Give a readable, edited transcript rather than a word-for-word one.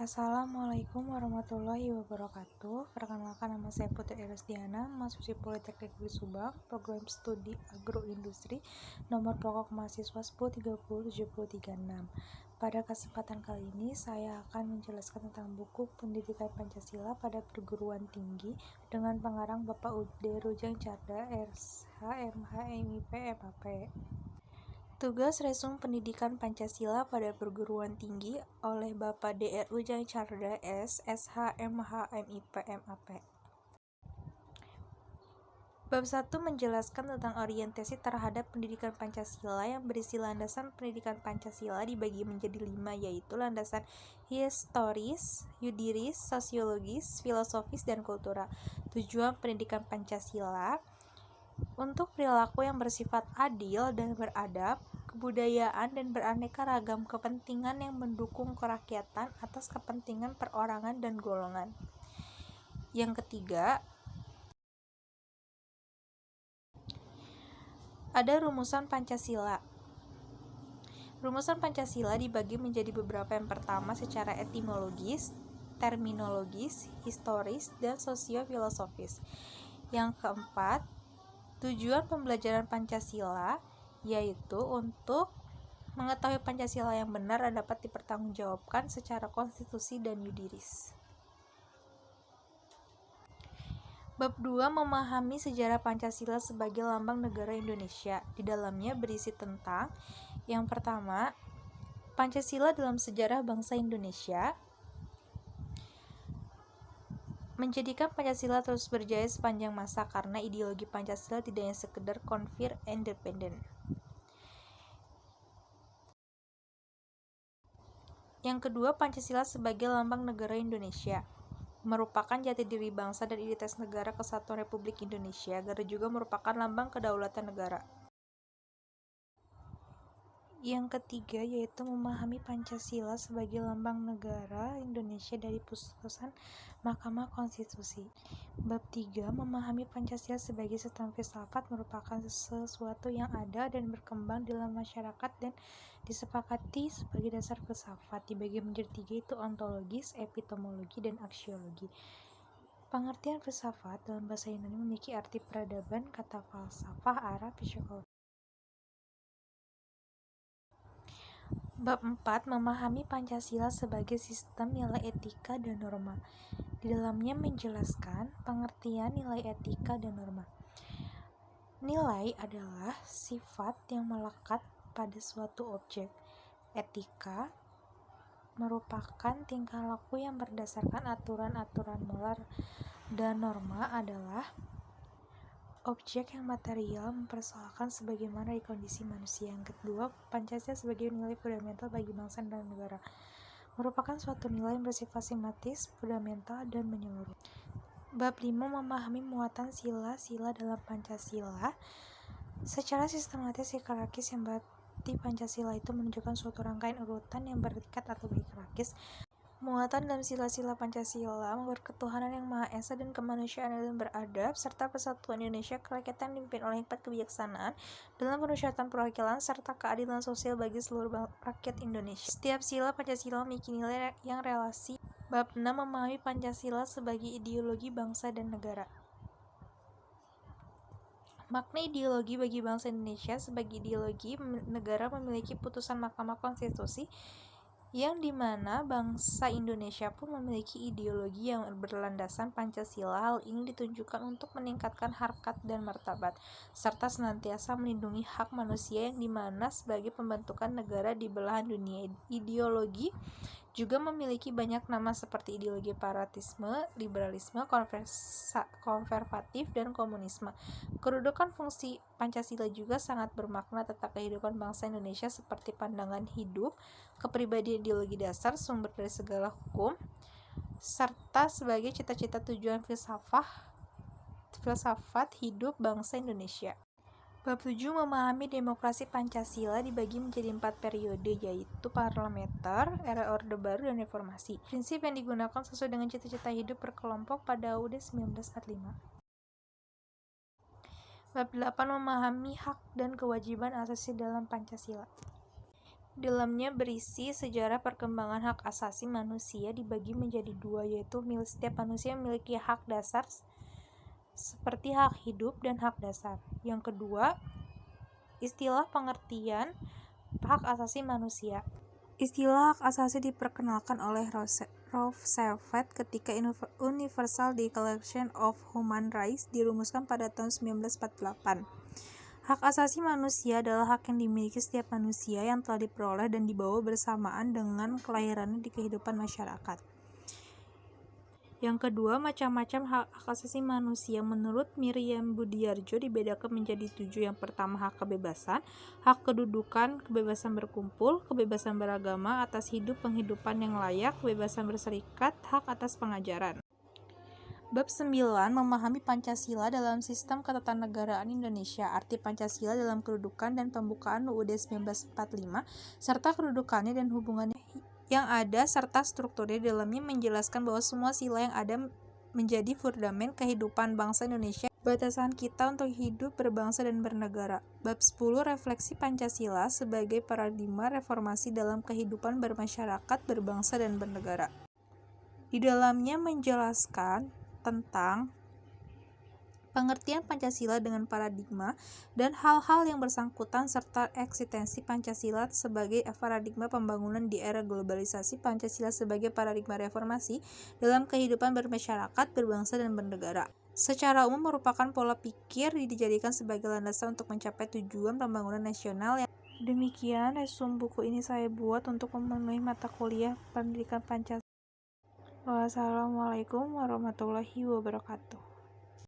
Assalamualaikum warahmatullahi wabarakatuh. Perkenalkan, nama saya Putri Erusdiana, mahasiswi Politeknik Negeri Subang, program studi agroindustri, nomor pokok mahasiswa 10307036. Pada kesempatan kali ini saya akan menjelaskan tentang buku Pendidikan Pancasila pada Perguruan Tinggi dengan pengarang Bapak Ude Rujang Carda, SH, MH, MIP, MAP. Tugas Resum Pendidikan Pancasila pada Perguruan Tinggi oleh Bapak Dr. Ujang Carda, SH, MH, MIP, MAP. Bab 1 menjelaskan tentang orientasi terhadap pendidikan Pancasila yang berisi landasan pendidikan Pancasila dibagi menjadi 5, yaitu landasan historis, yudiris, sosiologis, filosofis, dan kultural. Tujuan pendidikan Pancasila untuk perilaku yang bersifat adil dan beradab, kebudayaan dan beraneka ragam kepentingan yang mendukung kerakyatan atas kepentingan perorangan dan golongan. Yang ketiga, ada rumusan Pancasila. Rumusan Pancasila dibagi menjadi beberapa. Yang pertama secara etimologis, terminologis, historis, dan sosio-filosofis. Yang keempat, tujuan pembelajaran Pancasila yaitu untuk mengetahui Pancasila yang benar dan dapat dipertanggungjawabkan secara konstitusi dan yudiris. Bab 2 memahami sejarah Pancasila sebagai lambang negara Indonesia. Di dalamnya berisi tentang yang pertama, Pancasila dalam sejarah bangsa Indonesia, menjadikan Pancasila terus berjaya sepanjang masa karena ideologi Pancasila tidak hanya sekedar konfir independen. Yang kedua, Pancasila sebagai lambang negara Indonesia merupakan jati diri bangsa dan identitas negara kesatuan Republik Indonesia, agar juga merupakan lambang kedaulatan negara. Yang ketiga yaitu memahami Pancasila sebagai lambang negara Indonesia dari putusan Mahkamah Konstitusi. Bab 3 memahami Pancasila sebagai sistem filsafat merupakan sesuatu yang ada dan berkembang dalam masyarakat dan disepakati sebagai dasar filsafat. Dibagi menjadi 3, yaitu ontologis, epistemologi, dan aksiologi. Pengertian filsafat dalam bahasa Yunani memiliki arti peradaban, kata falsafah Arab psikologi. Bab 4 memahami Pancasila sebagai sistem nilai etika dan norma. Di dalamnya menjelaskan pengertian nilai etika dan norma. Nilai adalah sifat yang melekat pada suatu objek. Etika merupakan tingkah laku yang berdasarkan aturan-aturan moral, dan norma adalah objek yang material mempersoalkan sebagaimana di kondisi manusia. Yang kedua, Pancasila sebagai nilai fundamental bagi bangsa dan negara merupakan suatu nilai yang bersifat sistematis, fundamental, dan menyeluruh. Bab 5 memahami muatan sila-sila dalam Pancasila secara sistematis hierarkis, yang berarti Pancasila itu menunjukkan suatu rangkaian urutan yang berikat atau hierarkis. Muatan dalam sila-sila Pancasila berketuhanan yang Maha Esa dan kemanusiaan yang beradab, serta persatuan Indonesia, kerakyatan dipimpin oleh 4 kebijaksanaan dalam permusyawaratan perwakilan, serta keadilan sosial bagi seluruh rakyat Indonesia. Setiap sila Pancasila memiliki nilai yang relasi. Bab 6 memahami Pancasila sebagai ideologi bangsa dan negara. Makna ideologi bagi bangsa Indonesia sebagai ideologi negara memiliki putusan Mahkamah Konstitusi, yang dimana bangsa Indonesia pun memiliki ideologi yang berlandasan Pancasila. Hal ini ditunjukkan untuk meningkatkan harkat dan martabat, serta senantiasa melindungi hak manusia, yang dimana sebagai pembentukan negara di belahan dunia. Ideologi juga memiliki banyak nama seperti ideologi separatisme, liberalisme, konservatif, dan komunisme. Kedudukan fungsi Pancasila juga sangat bermakna tentang kehidupan bangsa Indonesia, seperti pandangan hidup, kepribadian, ideologi dasar, sumber dari segala hukum, serta sebagai cita-cita tujuan filsafat hidup bangsa Indonesia. Bab 7 memahami demokrasi Pancasila dibagi menjadi 4 periode, yaitu parlementer, era Orde Baru, dan reformasi. Prinsip yang digunakan sesuai dengan cita-cita hidup berkelompok pada UUD 1945. Bab 8 memahami hak dan kewajiban asasi dalam Pancasila. Di dalamnya berisi sejarah perkembangan hak asasi manusia dibagi menjadi dua, yaitu setiap manusia memiliki hak dasar seperti hak hidup dan hak dasar. Yang kedua, istilah pengertian hak asasi manusia. Istilah hak asasi diperkenalkan oleh Roosevelt ketika Universal Declaration of Human Rights dirumuskan pada tahun 1948. Hak asasi manusia adalah hak yang dimiliki setiap manusia yang telah diperoleh dan dibawa bersamaan dengan kelahirannya di kehidupan masyarakat. Yang kedua, macam-macam hak asasi manusia menurut Miriam Budiarjo dibedakan menjadi 7. Yang pertama, hak kebebasan, hak kedudukan, kebebasan berkumpul, kebebasan beragama, atas hidup penghidupan yang layak, kebebasan berserikat, hak atas pengajaran. Bab 9. Memahami Pancasila dalam sistem ketatanegaraan Indonesia. Arti Pancasila dalam kedudukan dan pembukaan UUD 1945 serta kedudukannya dan hubungannya yang ada serta strukturnya. Di dalamnya menjelaskan bahwa semua sila yang ada menjadi fundament kehidupan bangsa Indonesia, batasan kita untuk hidup berbangsa dan bernegara. Bab 10. Refleksi Pancasila sebagai paradigma reformasi dalam kehidupan bermasyarakat, berbangsa dan bernegara. Di dalamnya menjelaskan tentang pengertian Pancasila dengan paradigma dan hal-hal yang bersangkutan serta eksistensi Pancasila sebagai paradigma pembangunan di era globalisasi, Pancasila sebagai paradigma reformasi dalam kehidupan bermasyarakat, berbangsa dan bernegara. Secara umum merupakan pola pikir dijadikan sebagai landasan untuk mencapai tujuan pembangunan nasional. Demikian resum buku ini saya buat untuk memenuhi mata kuliah pendidikan Pancasila. Wassalamualaikum warahmatullahi wabarakatuh.